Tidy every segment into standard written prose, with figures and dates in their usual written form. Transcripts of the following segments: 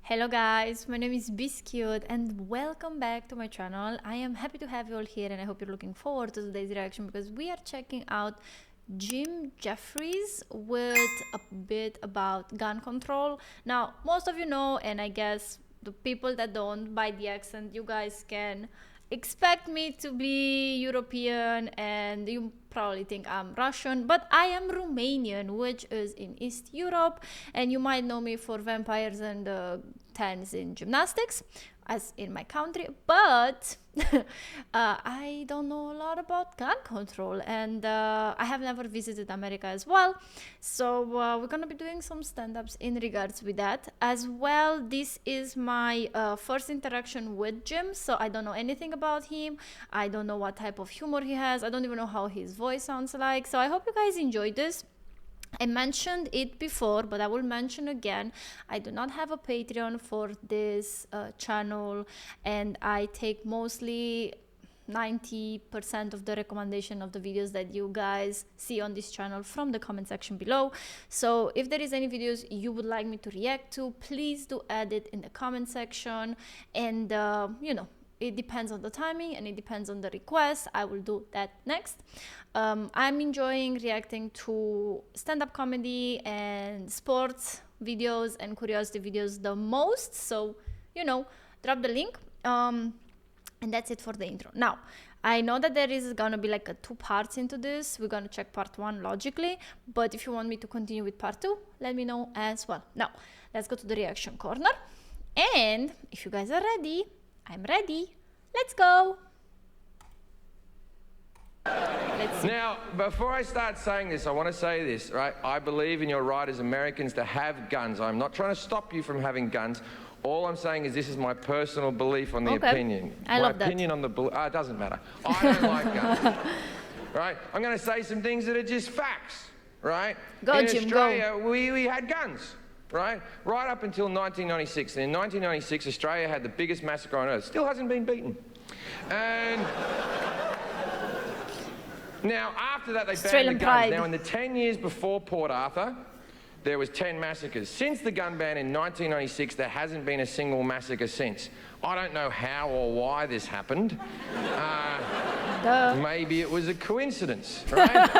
Hello guys, my name is BissQT and welcome back to my channel. I am happy to have you all here and I hope you're looking forward to today's reaction because we are checking out Jim Jefferies with a bit about gun control. Now, most of you know, and I guess the people that don't, by the accent, you guys can expect me to be European and you probably think I'm Russian, but I am Romanian, which is in East Europe, and you might know me for vampires and tens in gymnastics, as in my country, but I don't know a lot about gun control, and I have never visited America as well, so we're gonna be doing some stand-ups in regards with that as well. This is my first interaction with Jim, so I don't know anything about him. I don't know what type of humor he has. I don't even know how his voice sounds like, so I hope you guys enjoyed this. I mentioned it before, but I will mention again, I do not have a Patreon for this channel, and I take mostly 90% of the recommendation of the videos that you guys see on this channel from the comment section below. So if there is any videos you would like me to react to, please do add it in the comment section, and you know, it depends on the timing and it depends on the request. I will do that next. I'm enjoying reacting to stand-up comedy and sports videos and curiosity videos the most, so you know, drop the link, and that's it for the intro. Now, I know that there is gonna be like two parts into this. We're gonna check part one logically, but if you want me to continue with part two, let me know as well. Now, let's go to the reaction corner, and if you guys are ready, I'm ready. Let's go. Let's see. Now, before I start saying this, I want to say this, right? I believe in your right as Americans to have guns. I'm not trying to stop you from having guns. All I'm saying is this is my personal belief on the opinion. I love that. My opinion on the... it doesn't matter. I don't like guns. Right? I'm going to say some things that are just facts, right? Go, in Jim, Australia, go. we had guns. Right up until 1996. And in 1996, Australia had the biggest massacre on earth. Still hasn't been beaten. And now, after that, they banned the guns. Pride. Now, in the 10 years before Port Arthur, there was 10 massacres. Since the gun ban in 1996, there hasn't been a single massacre since. I don't know how or why this happened. Maybe it was a coincidence, right?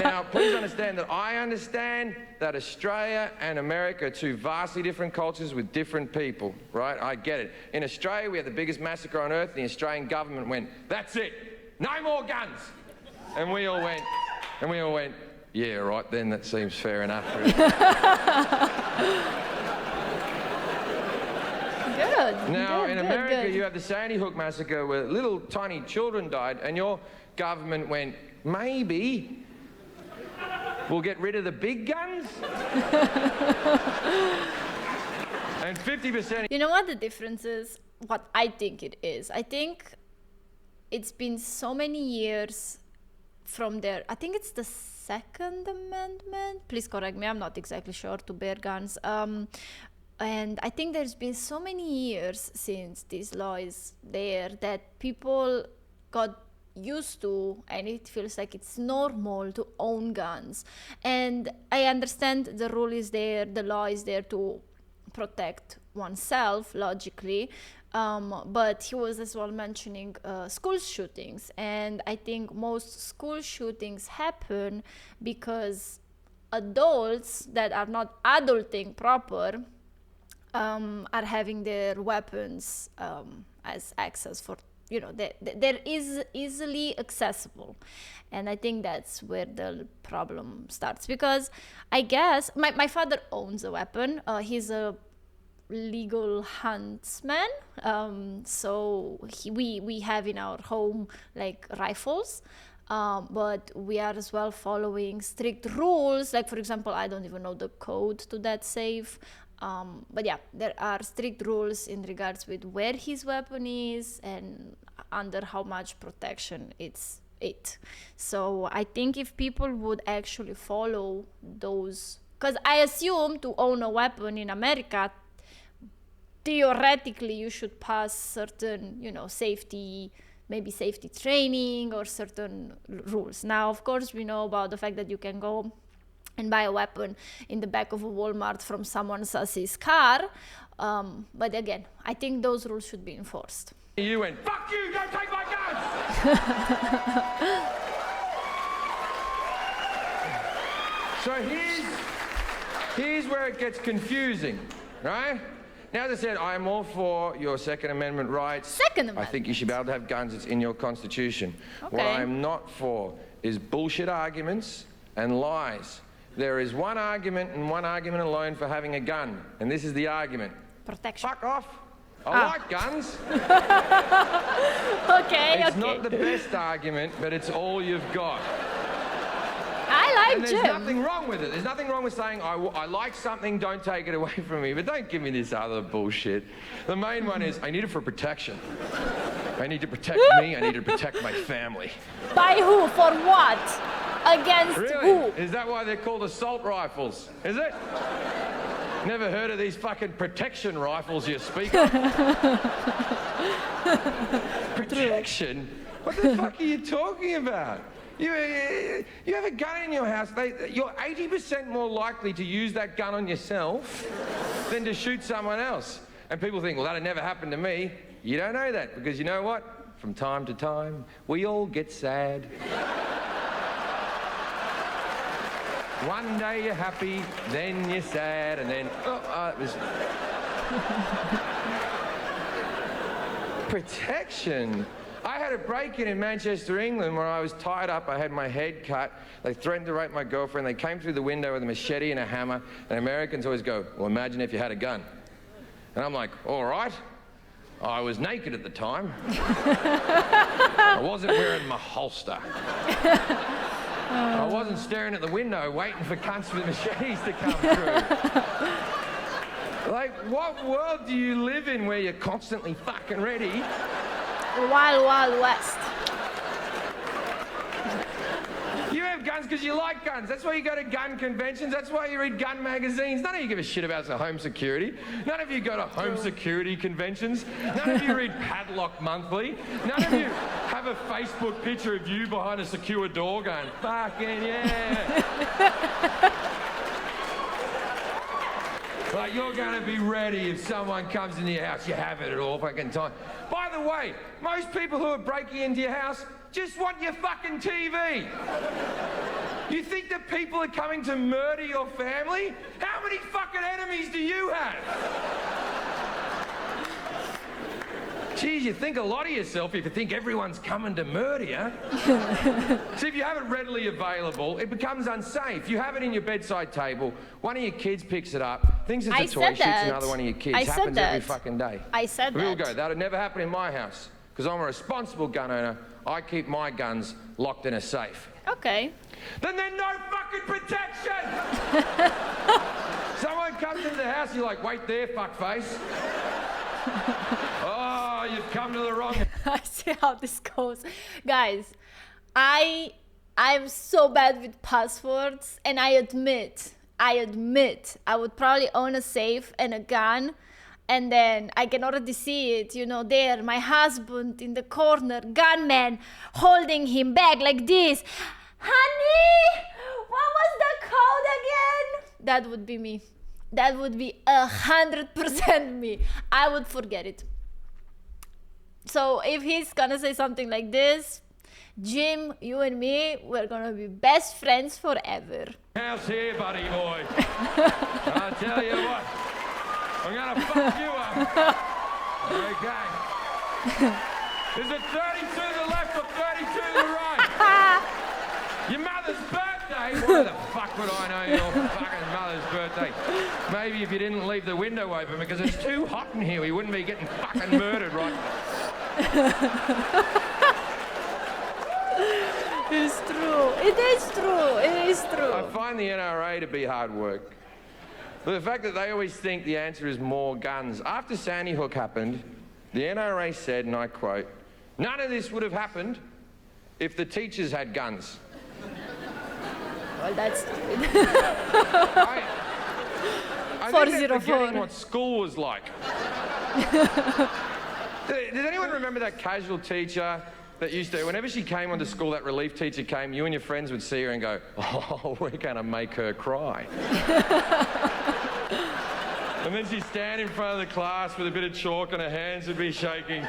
Now, please understand that I understand that Australia and America are two vastly different cultures with different people, right? I get it. In Australia, we had the biggest massacre on earth, and the Australian government went, that's it, no more guns. And we all went, yeah, right then, that seems fair enough. Really. Good. Now, good, in good, America, good. you have the Sandy Hook massacre where little tiny children died, and your government went, maybe we'll get rid of the big guns? And 50%... You know what the difference is? What I think it is. I think it's been so many years from there. I think it's the Second Amendment. Please correct me, I'm not exactly sure, to bear guns. And I think there's been so many years since this law is there that people got used to, and it feels like it's normal to own guns. And I understand the rule is there, the law is there to protect oneself, logically, but he was as well mentioning school shootings, and I think most school shootings happen because adults that are not adulting proper are having their weapons as access for, you know, they're easily accessible, and I think that's where the problem starts, because I guess my father owns a weapon. He's a legal huntsman, so we have in our home like rifles, but we are as well following strict rules, like for example, I don't even know the code to that safe, but yeah, there are strict rules in regards with where his weapon is and under how much protection it's so I think if people would actually follow those, because I assume to own a weapon in America, theoretically you should pass certain, you know, safety training or certain rules. Now, of course, we know about the fact that you can go and buy a weapon in the back of a Walmart from someone else's car, But again, I think those rules should be enforced. You went, fuck you, don't take my guns! So here's where it gets confusing, right? Now, as I said, I am all for your Second Amendment rights. Second Amendment? I think you should be able to have guns. It's in your Constitution. Okay. What I am not for is bullshit arguments and lies. There is one argument and one argument alone for having a gun, and this is the argument. Protection. Fuck off. I like guns. Okay, It's not the best argument, but it's all you've got. I like and there's Jim. nothing wrong with it. There's nothing wrong with saying, I like something, don't take it away from me. But don't give me this other bullshit. The main one is, I need it for protection. I need to protect me. I need to protect my family. By who? For what? Against Really? who? Is that why they're called assault rifles? Is it? Never heard of these fucking protection rifles you speak of? Protection? What the fuck are you talking about? You have a gun in your house, you're 80% more likely to use that gun on yourself than to shoot someone else. And people think, well, that'd never happen to me. You don't know that, because you know what? From time to time, we all get sad. One day you're happy, then you're sad, and then, it was... Protection? I had a break-in in Manchester, England, where I was tied up. I had my head cut. They threatened to rape my girlfriend. They came through the window with a machete and a hammer. And Americans always go, well, imagine if you had a gun. And I'm like, all right. I was naked at the time. I wasn't wearing my holster. I wasn't staring at the window waiting for cunts with machetes to come through. Like, what world do you live in where you're constantly fucking ready? Wild, Wild West. You have guns because you like guns. That's why you go to gun conventions. That's why you read gun magazines. None of you give a shit about home security. None of you go to home security conventions. None of you read Padlock Monthly. None of you have a Facebook picture of you behind a secure door going, fucking yeah. Like, you're going to be ready if someone comes into your house. You have it at all fucking time. By the way, most people who are breaking into your house just want your fucking TV. You think that people are coming to murder your family? How many fucking enemies do you have? Geez, you think a lot of yourself if you think everyone's coming to murder you. So if you have it readily available, it becomes unsafe. You have it in your bedside table, one of your kids picks it up, thinks it's a toy, shoots another one of your kids. Happens every fucking day. I said that. People go, that'd never happen in my house, because I'm a responsible gun owner. I keep my guns locked in a safe. Okay. Then there's no fucking protection! Someone comes into the house, you're like, wait there, fuckface. Oh, you've come to the wrong... I see how this goes. Guys, I'm so bad with passwords, and I admit, I would probably own a safe and a gun, and then I can already see it, you know, there, my husband in the corner, gunman, holding him back like this. Honey, what was the code again? That would be me. That would be 100% me. I would forget it. So if he's gonna say something like this, Jim, you and me, we're gonna be best friends forever. House here, buddy boy. I'll tell you what, I'm gonna fuck you up. Okay. Is it 32 to the left or 32 to the right? Your mother's birthday? Why the fuck would I know your fucking mother's birthday? Maybe if you didn't leave the window open because it's too hot in here, we wouldn't be getting fucking murdered, right? It's true. It is true. It is true. I find the NRA to be hard work. But the fact that they always think the answer is more guns. After Sandy Hook happened, the NRA said, and I quote, none of this would have happened if the teachers had guns. Well, that's stupid. I think they're forgetting what school was like. Does anyone remember that casual teacher that used to, whenever she came onto school, that relief teacher came, you and your friends would see her and go, oh, we're going to make her cry. And then she'd stand in front of the class with a bit of chalk and her hands would be shaking.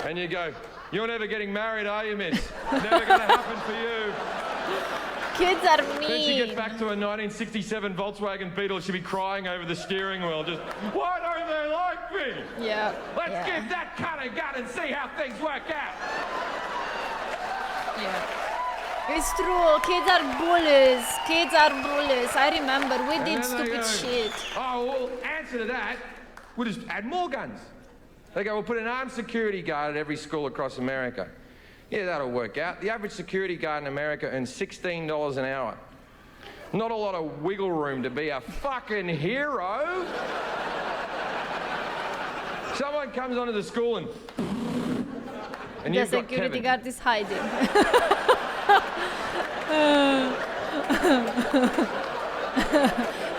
And you go, "You're never getting married, are you, miss? Never going to happen for you." Kids are mean. Then she gets back to a 1967 Volkswagen Beetle. She'd be crying over the steering wheel. Just, "Why don't they like me? Yeah. Let's give that cunt a gun and see how things work out." Yeah. It's true. Kids are bullies. Kids are bullies. I remember we did stupid shit. "Oh, well, answer to that, we'll just add more guns." They go, "We'll put an armed security guard at every school across America." Yeah, that'll work out. The average security guard in America earns $16 an hour. Not a lot of wiggle room to be a fucking hero. Someone comes onto the school and The you've got security Kevin. guard is hiding.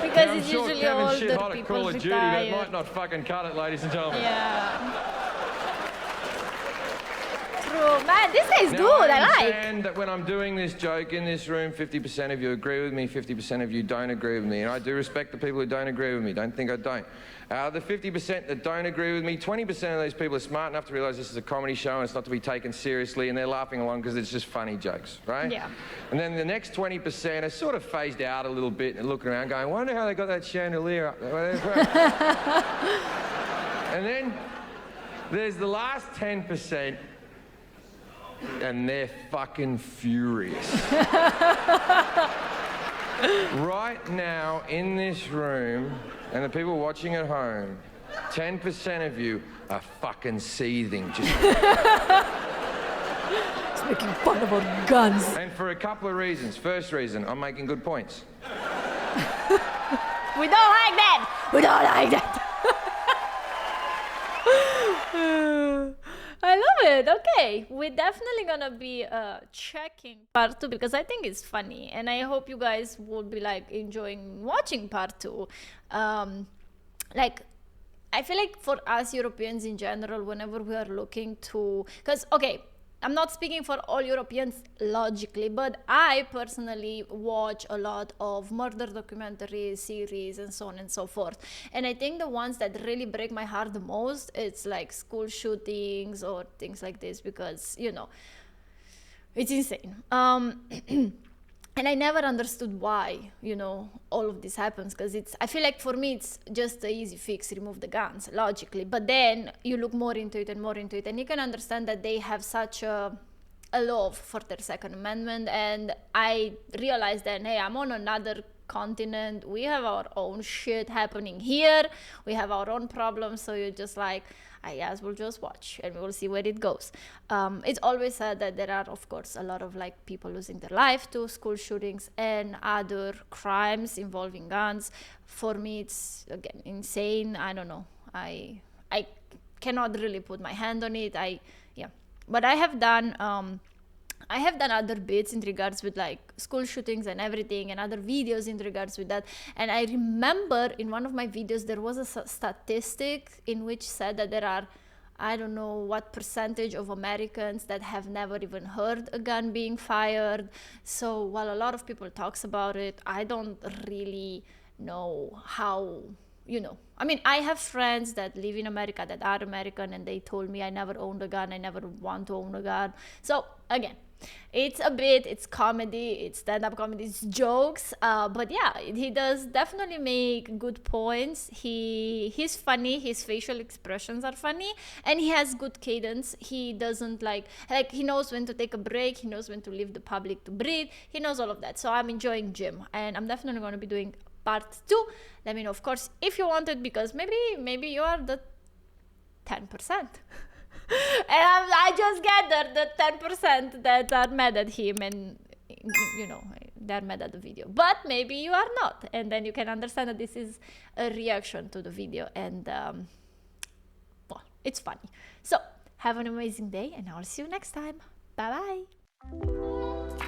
Because I'm it's sure usually Kevin's shit older hot at people Call of Duty, but it retired. might not fucking cut it, ladies and gentlemen. Yeah. True. Man, this guy's Now, good. I like. understand that when I'm doing this joke in this room, 50% of you agree with me, 50% of you don't agree with me. And I do respect the people who don't agree with me. Don't think I don't. The 50% that don't agree with me, 20% of those people are smart enough to realize this is a comedy show and it's not to be taken seriously, and they're laughing along because it's just funny jokes, right? Yeah. And then the next 20% are sort of phased out a little bit and looking around going, "Wonder how they got that chandelier up there." And then there's the last 10%, and they're fucking furious. Right now, in this room, and the people watching at home, 10% of you are fucking seething. Just It's making fun of our guns. And for a couple of reasons. First reason, I'm making good points. We don't like that. We don't like that. I love it. Okay, we're definitely gonna be checking part 2 because I think it's funny, and I hope you guys will be like enjoying watching part 2. Like, I feel like for us Europeans in general, whenever we are looking to, because okay, I'm not speaking for all Europeans logically, but I personally watch a lot of murder documentaries, series, and so on and so forth. And I think the ones that really break my heart the most, it's like school shootings or things like this, because, you know, it's insane. And I never understood why, you know, all of this happens, because I feel like for me it's just an easy fix, remove the guns, logically. But then you look more into it, and you can understand that they have such a love for their Second Amendment. And I realized that, hey, I'm on another continent, we have our own shit happening here, we have our own problems, so you're just like, I guess we'll just watch and we'll see where it goes. It's always said that there are, of course, a lot of like people losing their life to school shootings and other crimes involving guns. For me, it's again insane. I don't know. I cannot really put my hand on it. But I have done other bits in regards with like school shootings and everything, and other videos in regards with that. And I remember in one of my videos there was a statistic in which said that there are, I don't know what percentage of Americans that have never even heard a gun being fired. So while a lot of people talks about it, I don't really know how, you know, I mean, I have friends that live in America that are American, and they told me I never owned a gun, I never want to own a gun. So again, it's comedy, it's stand-up comedy, it's jokes, but yeah, he does definitely make good points. He's funny, his facial expressions are funny, and he has good cadence. He doesn't like he knows when to take a break, he knows when to leave the public to breathe, he knows all of that. So I'm enjoying Jim, and I'm definitely going to be doing part 2. Let me know, of course, if you want it, because maybe you are the 10%. And I just gathered the 10% that are mad at him, and you know, they're mad at the video, but maybe you are not, and then you can understand that this is a reaction to the video, and well, it's funny. So have an amazing day, and I'll see you next time. Bye bye.